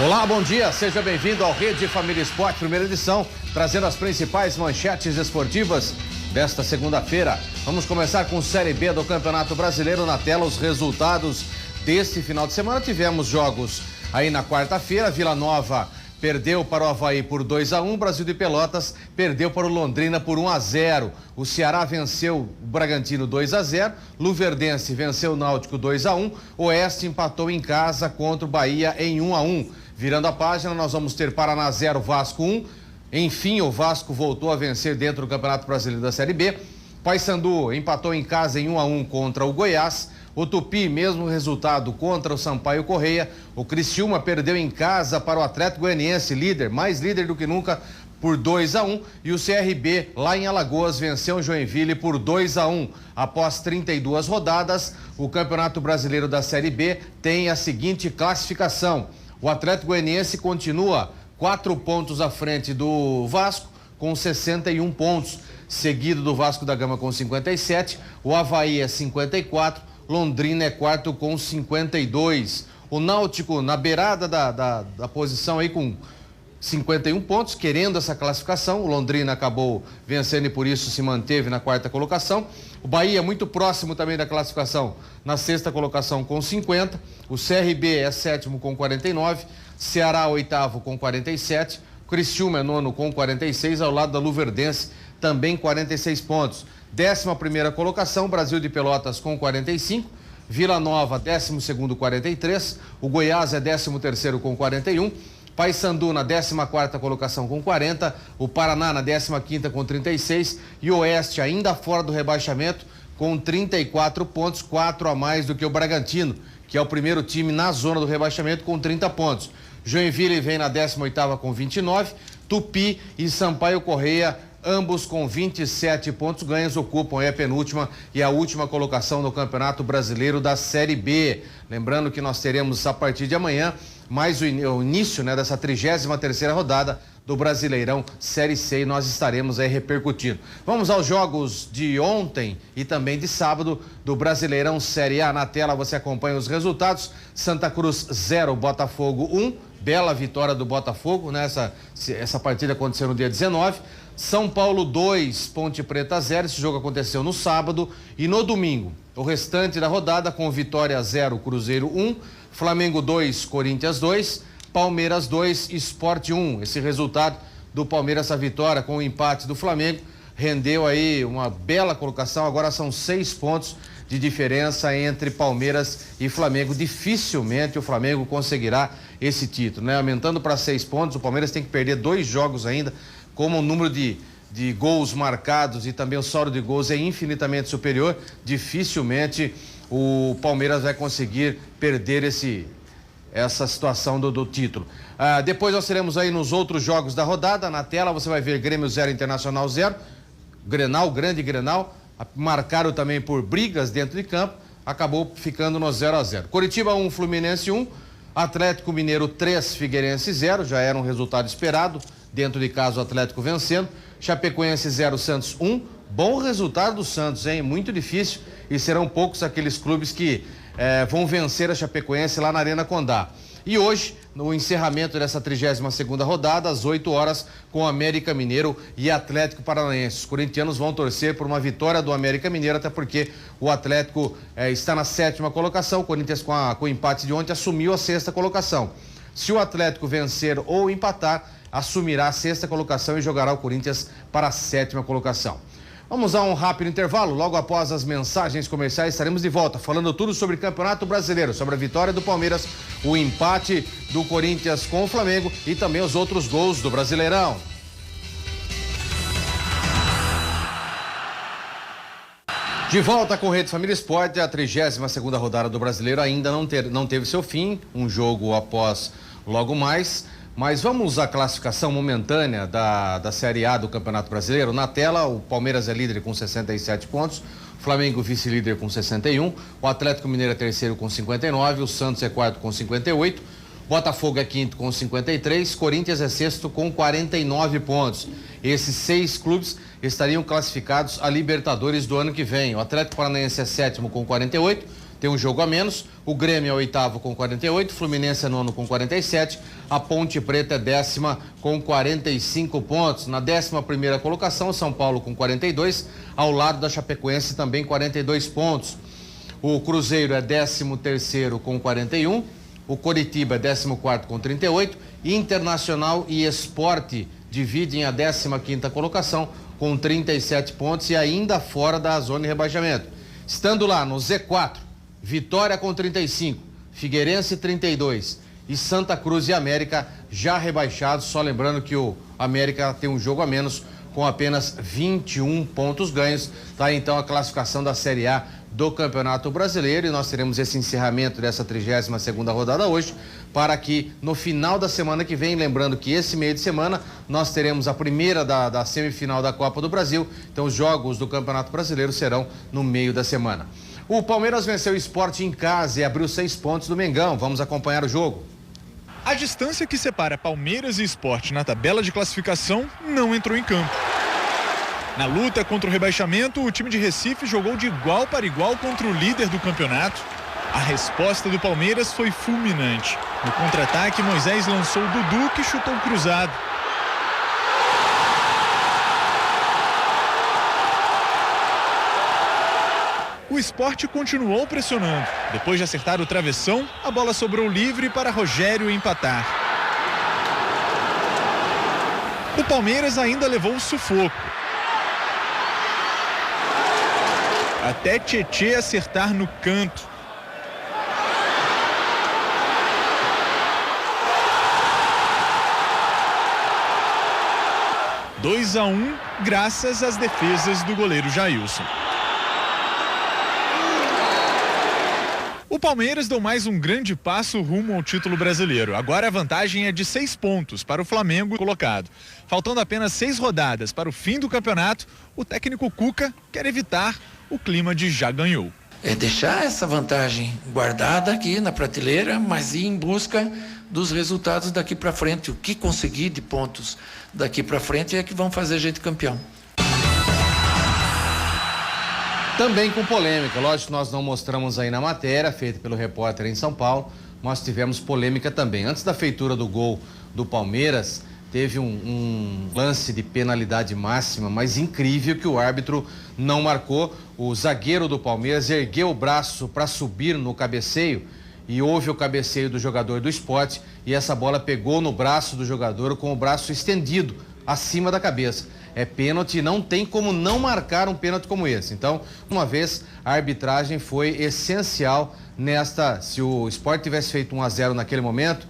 Olá, bom dia, seja bem-vindo ao Rede Família Esporte, primeira edição, trazendo as principais manchetes esportivas desta segunda-feira. Vamos começar com Série B do Campeonato Brasileiro. Na tela, os resultados deste final de semana. Tivemos jogos aí na quarta-feira. Vila Nova perdeu para o Avaí por 2-1, Brasil de Pelotas perdeu para o Londrina por 1-0. O Ceará venceu o Bragantino 2-0, Luverdense venceu o Náutico 2-1, Oeste empatou em casa contra o Bahia em 1-1. Virando a página, nós vamos ter Paraná 0, Vasco 1. Enfim, o Vasco voltou a vencer dentro do Campeonato Brasileiro da Série B. Paysandu empatou em casa em 1-1 contra o Goiás. O Tupi, mesmo resultado contra o Sampaio Correia. O Criciúma perdeu em casa para o Atlético Goianiense, líder, mais líder do que nunca, por 2-1. E o CRB, lá em Alagoas, venceu o Joinville por 2-1. Após 32 rodadas, o Campeonato Brasileiro da Série B tem a seguinte classificação. O Atlético Goianiense continua 4 pontos à frente do Vasco, com 61 pontos. Seguido do Vasco da Gama com 57. O Avaí é 54. Londrina é quarto com 52. O Náutico na beirada da posição aí com 51 pontos, querendo essa classificação. O Londrina acabou vencendo e por isso se manteve na quarta colocação. O Bahia muito próximo também da classificação, na sexta colocação com 50. O CRB é sétimo com 49. Ceará oitavo com 47. Criciúma é nono com 46, ao lado da Luverdense também 46 pontos. 11ª colocação, Brasil de Pelotas com 45, Vila Nova 12º 43, o Goiás é 13º com 41, Paysandu na 14ª colocação com 40, o Paraná na 15ª com 36 e o Oeste ainda fora do rebaixamento com 34 pontos, 4 a mais do que o Bragantino, que é o primeiro time na zona do rebaixamento com 30 pontos. Joinville vem na 18ª com 29, Tupi e Sampaio Correia ambos com 27 pontos ganhos, ocupam a penúltima e a última colocação no Campeonato Brasileiro da Série B. Lembrando que nós teremos a partir de amanhã mais o início, né, dessa 33ª rodada do Brasileirão Série C e nós estaremos aí repercutindo. Vamos aos jogos de ontem e também de sábado do Brasileirão Série A. Na tela você acompanha os resultados. Santa Cruz 0, Botafogo 1. Bela vitória do Botafogo, né? Essa partida aconteceu no dia 19. São Paulo 2, Ponte Preta 0. Esse jogo aconteceu no sábado. E no domingo, o restante da rodada com Vitória 0, Cruzeiro 1, Flamengo 2, Corinthians 2, Palmeiras 2, Sport 1. Esse resultado do Palmeiras, essa vitória com o empate do Flamengo, rendeu aí uma bela colocação. Agora são 6 pontos de diferença entre Palmeiras e Flamengo. Dificilmente o Flamengo conseguirá esse título, né? Aumentando para 6 pontos, o Palmeiras tem que perder 2 jogos ainda, como o número de gols marcados e também o saldo de gols é infinitamente superior. Dificilmente o Palmeiras vai conseguir perder essa situação do título. Depois nós teremos aí nos outros jogos da rodada. Na tela você vai ver Grêmio 0, Internacional 0, Grenal, grande Grenal, marcaram também por brigas dentro de campo, acabou ficando no 0-0. Coritiba 1, Fluminense 1, Atlético Mineiro 3, Figueirense 0, já era um resultado esperado, dentro de casa o Atlético vencendo. Chapecoense 0, Santos 1, bom resultado do Santos, hein? Muito difícil e serão poucos aqueles clubes que vão vencer a Chapecoense lá na Arena Condá. E hoje, no encerramento dessa 32ª rodada, às 8 horas, com América Mineiro e Atlético Paranaense. Os corintianos vão torcer por uma vitória do América Mineiro, até porque o Atlético está na 7ª colocação. O Corinthians, com o empate de ontem, assumiu a 6ª colocação. Se o Atlético vencer ou empatar, assumirá a 6ª colocação e jogará o Corinthians para a 7ª colocação. Vamos a um rápido intervalo. Logo após as mensagens comerciais estaremos de volta falando tudo sobre Campeonato Brasileiro, sobre a vitória do Palmeiras, o empate do Corinthians com o Flamengo e também os outros gols do Brasileirão. De volta com Rede Família Esporte, a 32ª rodada do Brasileiro ainda não teve seu fim, um jogo após logo mais. Mas vamos à classificação momentânea da Série A do Campeonato Brasileiro. Na tela, o Palmeiras é líder com 67 pontos, o Flamengo vice-líder com 61, o Atlético Mineiro é terceiro com 59, o Santos é quarto com 58, Botafogo é quinto com 53, Corinthians é sexto com 49 pontos. Esses 6 clubes estariam classificados a Libertadores do ano que vem. O Atlético Paranaense é sétimo com 48, tem um jogo a menos. O Grêmio é o 8º com 48, Fluminense é 9º com 47, a Ponte Preta é 10ª com 45 pontos. Na 11ª colocação, São Paulo com 42, ao lado da Chapecoense também 42 pontos. O Cruzeiro é 13º com 41, o Coritiba é 14º com 38, Internacional e Sport dividem a 15ª colocação com 37 pontos e ainda fora da zona de rebaixamento. Estando lá no Z4, Vitória com 35, Figueirense 32 e Santa Cruz e América já rebaixados. Só lembrando que o América tem um jogo a menos com apenas 21 pontos ganhos. Tá então a classificação da Série A do Campeonato Brasileiro, e nós teremos esse encerramento dessa 32ª rodada hoje, para que no final da semana que vem, lembrando que esse meio de semana nós teremos a primeira da semifinal da Copa do Brasil, então os jogos do Campeonato Brasileiro serão no meio da semana. O Palmeiras venceu o Sport em casa e abriu 6 pontos do Mengão. Vamos acompanhar o jogo. A distância que separa Palmeiras e Sport na tabela de classificação não entrou em campo. Na luta contra o rebaixamento, o time de Recife jogou de igual para igual contra o líder do campeonato. A resposta do Palmeiras foi fulminante. No contra-ataque, Moisés lançou o Dudu, que chutou cruzado. O Sport continuou pressionando. Depois de acertar o travessão, a bola sobrou livre para Rogério empatar. O Palmeiras ainda levou o sufoco. Até Tietê acertar no canto. — 2-1, graças às defesas do goleiro Jailson. O Palmeiras deu mais um grande passo rumo ao título brasileiro. Agora a vantagem é de 6 pontos para o Flamengo colocado. Faltando apenas 6 rodadas para o fim do campeonato, o técnico Cuca quer evitar o clima de já ganhou. É deixar essa vantagem guardada aqui na prateleira, mas ir em busca dos resultados daqui para frente. O que conseguir de pontos daqui para frente é que vão fazer a gente campeão. Também com polêmica, lógico que nós não mostramos aí na matéria, feita pelo repórter em São Paulo, nós tivemos polêmica também. Antes da feitura do gol do Palmeiras, teve um lance de penalidade máxima, mas incrível, que o árbitro não marcou. O zagueiro do Palmeiras ergueu o braço para subir no cabeceio e houve o cabeceio do jogador do Sport e essa bola pegou no braço do jogador com o braço estendido acima da cabeça. É pênalti e não tem como não marcar um pênalti como esse. Então, uma vez, a arbitragem foi essencial nesta. Se o Sport tivesse feito 1-0 naquele momento,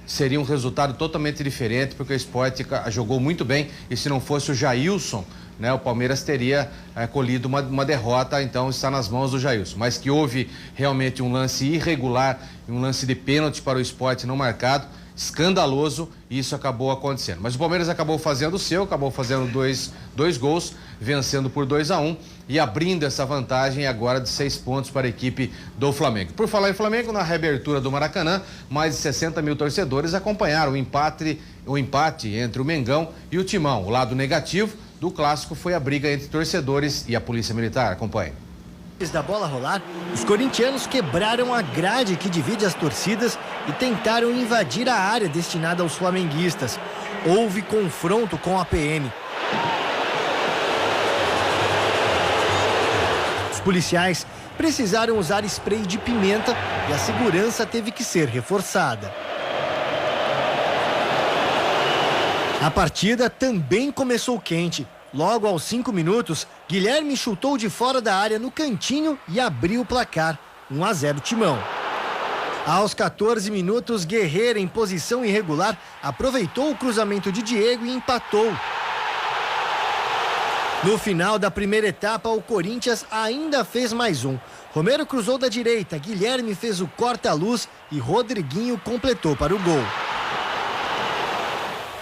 seria um resultado totalmente diferente, porque o Sport jogou muito bem e se não fosse o Jailson, né, o Palmeiras teria colhido uma derrota. Então está nas mãos do Jailson. Mas que houve realmente um lance irregular, um lance de pênalti para o Sport não marcado, escandaloso, e isso acabou acontecendo. Mas o Palmeiras acabou fazendo o seu, acabou fazendo dois gols, vencendo por 2-1 e abrindo essa vantagem agora de 6 pontos para a equipe do Flamengo. Por falar em Flamengo, na reabertura do Maracanã, mais de 60 mil torcedores acompanharam o empate entre o Mengão e o Timão. O lado negativo do clássico foi a briga entre torcedores e a Polícia Militar. Acompanhe. Antes da bola rolar, os corintianos quebraram a grade que divide as torcidas e tentaram invadir a área destinada aos flamenguistas. Houve confronto com a PM. Os policiais precisaram usar spray de pimenta e a segurança teve que ser reforçada. A partida também começou quente. Logo aos 5 minutos, Guilherme chutou de fora da área no cantinho e abriu o placar, 1-0 Timão. Aos 14 minutos, Guerreiro, em posição irregular, aproveitou o cruzamento de Diego e empatou. No final da primeira etapa, o Corinthians ainda fez mais um. Romero cruzou da direita, Guilherme fez o corta-luz e Rodriguinho completou para o gol.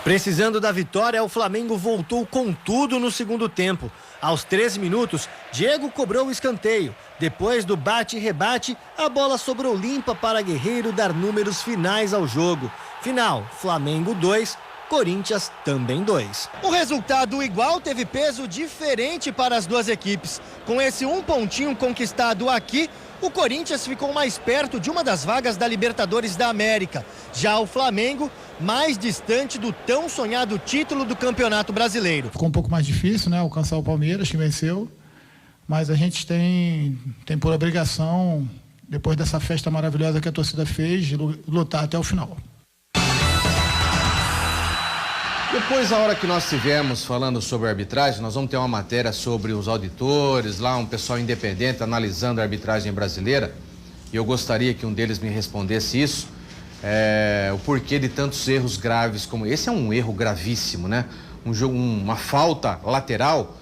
Precisando da vitória, o Flamengo voltou com tudo no segundo tempo. Aos 13 minutos, Diego cobrou o escanteio. Depois do bate e rebate, a bola sobrou limpa para Guerreiro dar números finais ao jogo. Final, Flamengo 2, Corinthians também 2. O resultado igual teve peso diferente para as duas equipes. Com esse 1 pontinho conquistado aqui, o Corinthians ficou mais perto de uma das vagas da Libertadores da América. Já o Flamengo, mais distante do tão sonhado título do Campeonato Brasileiro. Ficou um pouco mais difícil, né, alcançar o Palmeiras, que venceu. Mas a gente tem por obrigação, depois dessa festa maravilhosa que a torcida fez, de lutar até o final. Depois, a hora que nós estivermos falando sobre a arbitragem, nós vamos ter uma matéria sobre os auditores, lá um pessoal independente analisando a arbitragem brasileira. E eu gostaria que um deles me respondesse isso, o porquê de tantos erros graves como esse. É um erro gravíssimo, né? Uma falta lateral,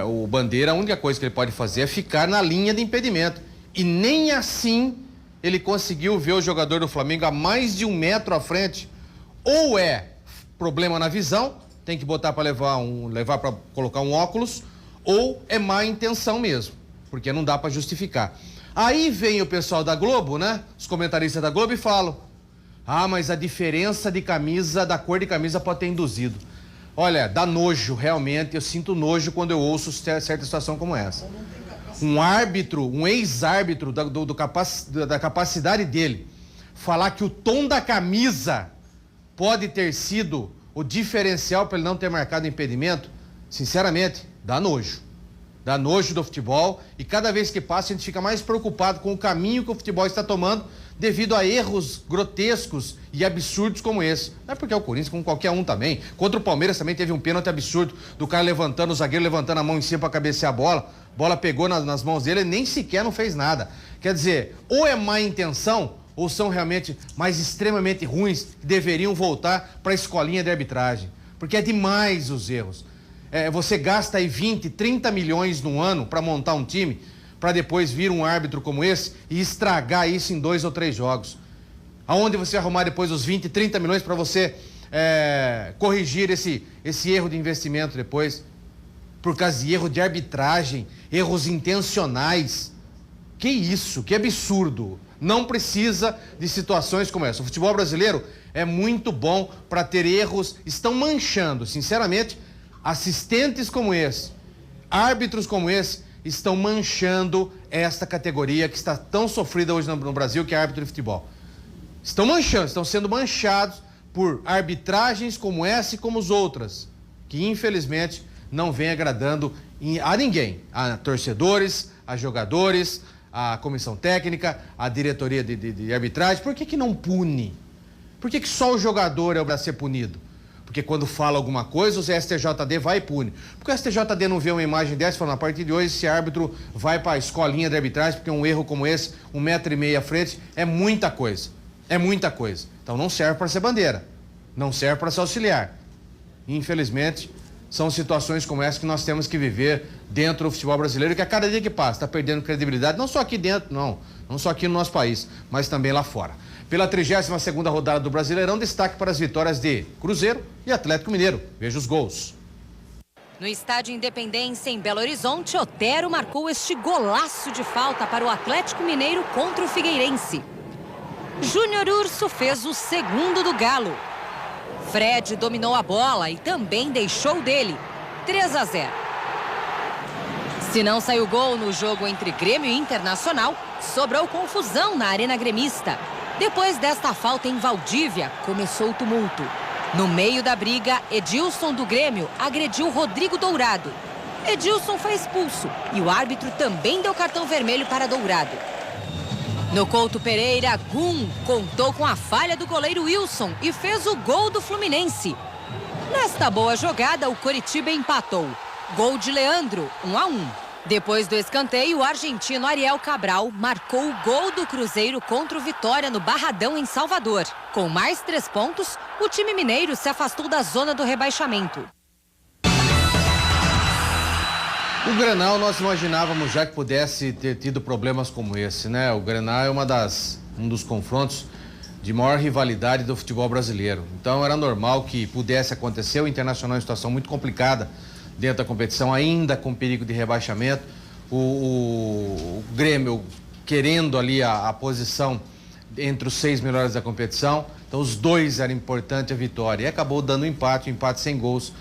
o Bandeira, a única coisa que ele pode fazer é ficar na linha de impedimento. E nem assim ele conseguiu ver o jogador do Flamengo a mais de 1 metro à frente. Ou é problema na visão, tem que botar para levar para colocar um óculos, ou é má intenção mesmo, porque não dá para justificar. Aí vem o pessoal da Globo, né? Os comentaristas da Globo e falam: ah, mas a diferença de camisa, da cor de camisa pode ter induzido. Olha, dá nojo, realmente, eu sinto nojo quando eu ouço certa situação como essa. Um árbitro, um ex-árbitro da capacidade dele, falar que o tom da camisa pode ter sido o diferencial para ele não ter marcado impedimento, sinceramente, dá nojo. Dá nojo do futebol, e cada vez que passa a gente fica mais preocupado com o caminho que o futebol está tomando devido a erros grotescos e absurdos como esse. Não é porque é o Corinthians, como qualquer um também. Contra o Palmeiras também teve um pênalti absurdo do cara levantando, o zagueiro levantando a mão em cima para cabecear a bola pegou nas mãos dele e nem sequer não fez nada. Quer dizer, ou é má intenção, ou são realmente mais extremamente ruins que deveriam voltar para a escolinha de arbitragem. Porque é demais os erros. Você gasta aí 20, 30 milhões no ano para montar um time, para depois vir um árbitro como esse e estragar isso em 2 ou 3 jogos. Aonde você arrumar depois os 20, 30 milhões para você corrigir esse erro de investimento depois? Por causa de erro de arbitragem, erros intencionais. Que isso, que absurdo. Não precisa de situações como essa. O futebol brasileiro é muito bom para ter erros, estão manchando, sinceramente, assistentes como esse, árbitros como esse, estão manchando esta categoria que está tão sofrida hoje no Brasil, que é árbitro de futebol. Estão manchando, estão sendo manchados por arbitragens como essa e como as outras, que infelizmente não vem agradando a ninguém, a torcedores, a jogadores, a comissão técnica, a diretoria de arbitragem. Por que não pune? Por que só o jogador é para ser punido? Porque quando fala alguma coisa, o STJD vai e pune. Porque o STJD não vê uma imagem dessa e fala: a partir de hoje esse árbitro vai para a escolinha de arbitragem, porque um erro como esse, 1,5 metro à frente, é muita coisa. É muita coisa. Então não serve para ser bandeira. Não serve para ser auxiliar. Infelizmente, são situações como essa que nós temos que viver dentro do futebol brasileiro, que a cada dia que passa está perdendo credibilidade, não só aqui dentro, não só aqui no nosso país, mas também lá fora. Pela 32ª rodada do Brasileirão, destaque para as vitórias de Cruzeiro e Atlético Mineiro. Veja os gols. No estádio Independência, em Belo Horizonte, Otero marcou este golaço de falta para o Atlético Mineiro contra o Figueirense. Júnior Urso fez o segundo do Galo. Fred dominou a bola e também deixou dele. 3-0. Se não saiu gol no jogo entre Grêmio e Internacional, sobrou confusão na Arena Gremista. Depois desta falta em Valdívia, começou o tumulto. No meio da briga, Edilson do Grêmio agrediu Rodrigo Dourado. Edilson foi expulso e o árbitro também deu cartão vermelho para Dourado. No Couto Pereira, Gum contou com a falha do goleiro Wilson e fez o gol do Fluminense. Nesta boa jogada, o Coritiba empatou. Gol de Leandro, 1-1. Depois do escanteio, o argentino Ariel Cabral marcou o gol do Cruzeiro contra o Vitória no Barradão, em Salvador. Com mais 3 pontos, o time mineiro se afastou da zona do rebaixamento. O Grenal, nós imaginávamos já que pudesse ter tido problemas como esse, né? O Grenal é um dos confrontos de maior rivalidade do futebol brasileiro. Então era normal que pudesse acontecer. O Internacional em situação muito complicada dentro da competição, ainda com perigo de rebaixamento. O Grêmio querendo ali a posição entre os 6 melhores da competição. Então os dois eram importantes a vitória. E acabou dando empate sem gols.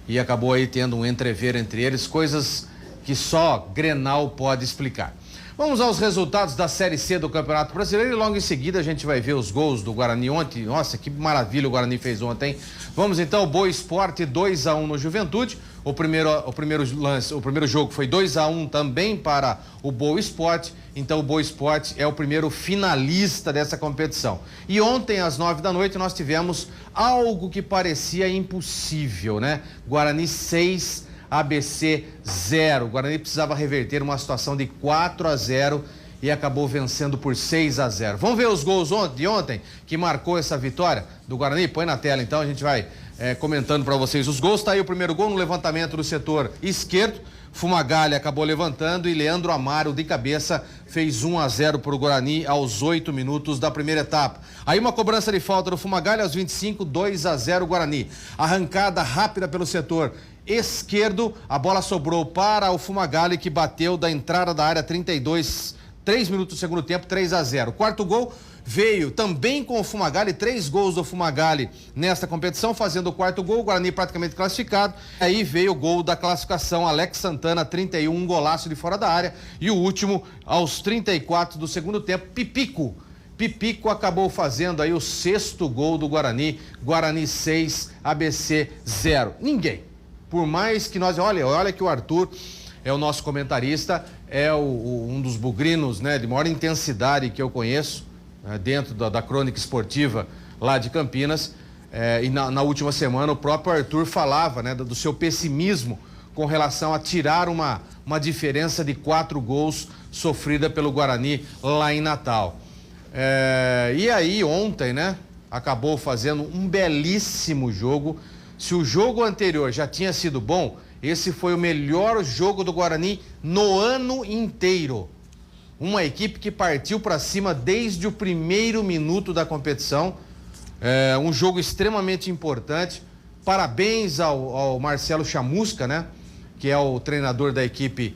E acabou aí tendo um entrever entre eles, coisas que só Grenal pode explicar. Vamos aos resultados da Série C do Campeonato Brasileiro e logo em seguida a gente vai ver os gols do Guarani ontem. Nossa, que maravilha o Guarani fez ontem. Vamos então, Boa Esporte 2-1 no Juventude. O primeiro jogo foi 2-1 também para o Boa Esporte. Então o Boa Esporte é o primeiro finalista dessa competição. E ontem às 9 da noite nós tivemos algo que parecia impossível, né? Guarani 6, ABC 0. O Guarani precisava reverter uma situação de 4-0 e acabou vencendo por 6-0. Vamos ver os gols de ontem que marcou essa vitória do Guarani? Põe na tela então, a gente vai comentando para vocês os gols. Tá aí o primeiro gol no levantamento do setor esquerdo. Fumagalli acabou levantando e Leandro Amaro de cabeça fez 1-0 para o Guarani aos 8 minutos da primeira etapa. Aí uma cobrança de falta do Fumagalli aos 25, 2-0 Guarani. Arrancada rápida pelo setor esquerdo, a bola sobrou para o Fumagalli que bateu da entrada da área 32, 3 minutos do segundo tempo, 3-0. Quarto gol veio também com o Fumagalli, 3 gols do Fumagalli nesta competição, fazendo o quarto gol, o Guarani praticamente classificado. Aí veio o gol da classificação, Alex Santana, 31, um golaço de fora da área. E o último, aos 34 do segundo tempo, Pipico acabou fazendo aí o 6º gol do Guarani. Guarani 6, ABC 0. Ninguém. Por mais que nós... Olha que o Arthur é o nosso comentarista, é um dos bugrinos, né, de maior intensidade que eu conheço, dentro da crônica esportiva lá de Campinas. E na última semana o próprio Arthur falava, né, do seu pessimismo com relação a tirar uma diferença de 4 gols sofrida pelo Guarani lá em Natal. E aí ontem, né, acabou fazendo um belíssimo jogo. Se o jogo anterior já tinha sido bom, esse foi o melhor jogo do Guarani no ano inteiro. Uma equipe que partiu para cima desde o primeiro minuto da competição. Um jogo extremamente importante. Parabéns ao Marcelo Chamusca, né? Que é o treinador da equipe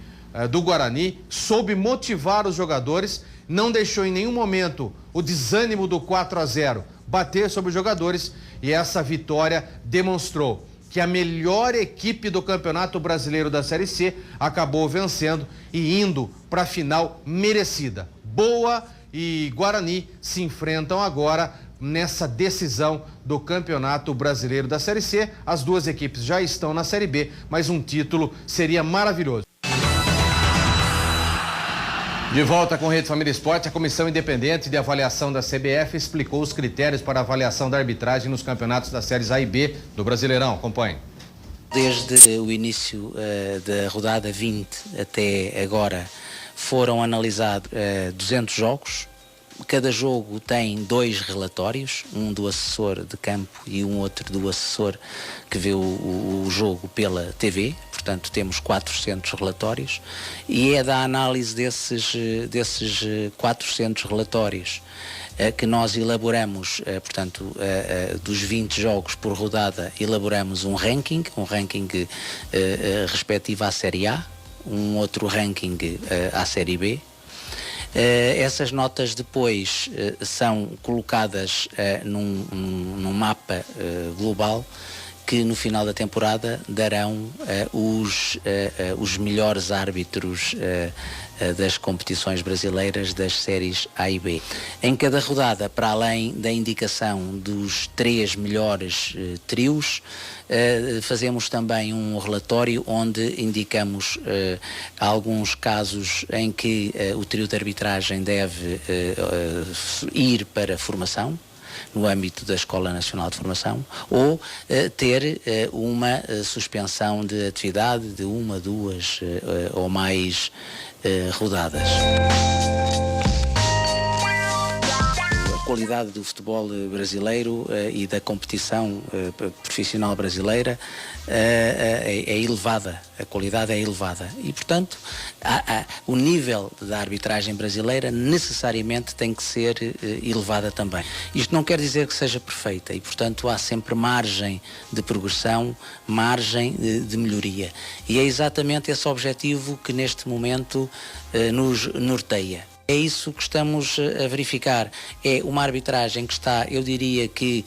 do Guarani. Soube motivar os jogadores, não deixou em nenhum momento o desânimo do 4-0 bater sobre os jogadores, e essa vitória demonstrou que a melhor equipe do Campeonato Brasileiro da Série C acabou vencendo e indo para a final merecida. Boa e Guarani se enfrentam agora nessa decisão do Campeonato Brasileiro da Série C. As duas equipes já estão na Série B, mas um título seria maravilhoso. De volta com Rede Família Esporte, a Comissão Independente de Avaliação da CBF explicou os critérios para avaliação da arbitragem nos campeonatos das séries A e B do Brasileirão. Acompanhe. Desde o início da rodada 20 até agora foram analisados 200 jogos. Cada jogo tem 2 relatórios, um do assessor de campo e um outro do assessor que vê o jogo pela TV. Portanto, temos 400 relatórios e é da análise desses 400 relatórios que nós elaboramos, portanto, dos 20 jogos por rodada, elaboramos um ranking respectivo à Série A, um outro ranking à Série B. Essas notas depois são colocadas num mapa global que no final da temporada darão os melhores árbitros das competições brasileiras das séries A e B. Em cada rodada, para além da indicação dos 3 melhores trios, fazemos também um relatório onde indicamos alguns casos em que o trio de arbitragem deve ir para formação, no âmbito da Escola Nacional de Formação, ou ter uma suspensão de atividade de 1, 2 ou mais rodadas. A qualidade do futebol brasileiro e da competição profissional brasileira é elevada, a qualidade é elevada e, portanto, o nível da arbitragem brasileira necessariamente tem que ser elevada também. Isto não quer dizer que seja perfeita e, portanto, há sempre margem de progressão, margem de melhoria. E é exatamente esse objetivo que neste momento nos norteia. É isso que estamos a verificar. É uma arbitragem que está, eu diria que,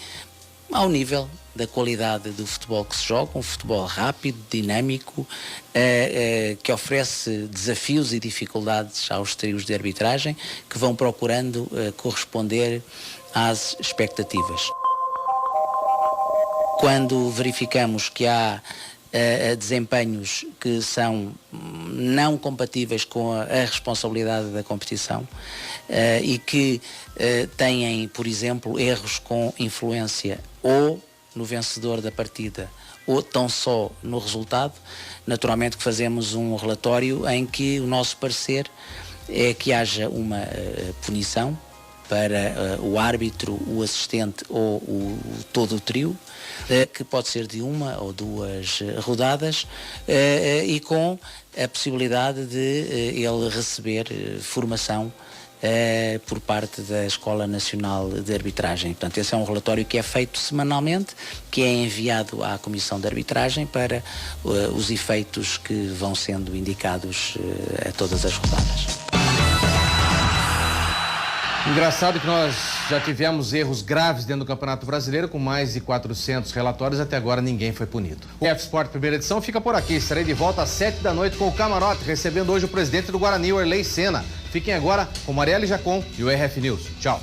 ao nível da qualidade do futebol que se joga, um futebol rápido, dinâmico, que oferece desafios e dificuldades aos trios de arbitragem que vão procurando corresponder às expectativas. Quando verificamos que há desempenhos que são não compatíveis com a responsabilidade da competição e que têm, por exemplo, erros com influência ou no vencedor da partida ou tão só no resultado, naturalmente que fazemos um relatório em que o nosso parecer é que haja uma punição para o árbitro, o assistente ou todo o trio, que pode ser de uma ou duas rodadas e com a possibilidade de ele receber formação por parte da Escola Nacional de Arbitragem. Portanto, esse é um relatório que é feito semanalmente, que é enviado à Comissão de Arbitragem para os efeitos que vão sendo indicados a todas as rodadas. Engraçado que nós já tivemos erros graves dentro do Campeonato Brasileiro, com mais de 400 relatórios, até agora ninguém foi punido. O F-Sport primeira edição fica por aqui. Estarei de volta às 7 da noite com o Camarote, recebendo hoje o presidente do Guarani, o Erlei Senna. Fiquem agora com Marielle Jacon e o RF News. Tchau.